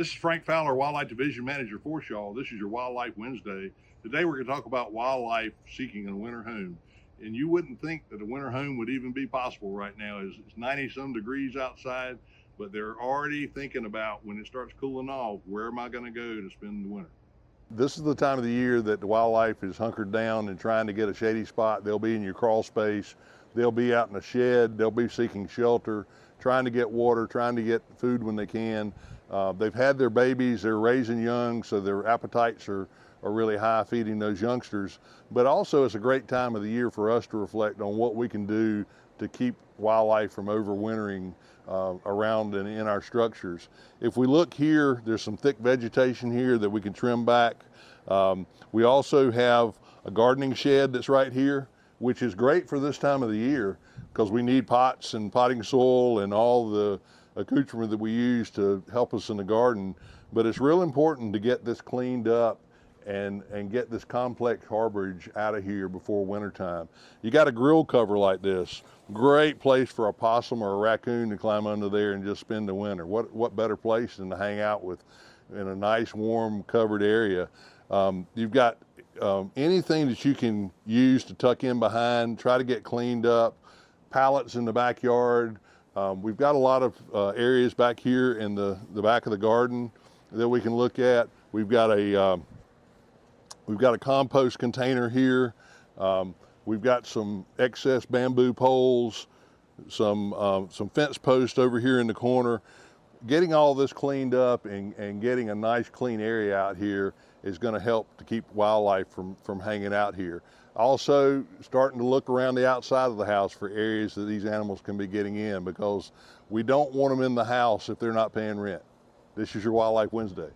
This is Frank Fowler, Wildlife Division Manager, FORSHAW. This is your Wildlife Wednesday. Today we're going to talk about wildlife seeking a winter home. And you wouldn't think that a winter home would even be possible right now. It's 90-some degrees outside, but they're already thinking about when it starts cooling off, where am I going to go to spend the winter? This is the time of the year that the wildlife is hunkered down and trying to get a shady spot. They'll be in your crawl space. They'll be out in a shed. They'll be seeking shelter, trying to get water, trying to get food when they can. They've had their babies, they're raising young, so their appetites are really high feeding those youngsters. But also it's a great time of the year for us to reflect on what we can do to keep wildlife from overwintering around and in our structures. If we look here, there's some thick vegetation here that we can trim back. We also have a gardening shed that's right here, which is great for this time of the year because we need pots and potting soil and all the accoutrement that we use to help us in the garden. But it's real important to get this cleaned up and get this complex harborage out of here before wintertime. You got a grill cover like this, great place for a possum or a raccoon to climb under there and just spend the winter. What better place than to hang out with in a nice warm covered area. You've got anything that you can use to tuck in behind, try to get cleaned up, pallets in the backyard. We've got a lot of areas back here in the back of the garden that we can look at. We've got a compost container here. We've got some excess bamboo poles, some fence posts over here in the corner. Getting all this cleaned up and getting a nice clean area out here is going to help to keep wildlife from hanging out here. Also starting to look around the outside of the house for areas that these animals can be getting in, because we don't want them in the house if they're not paying rent. This is your Wildlife Wednesday.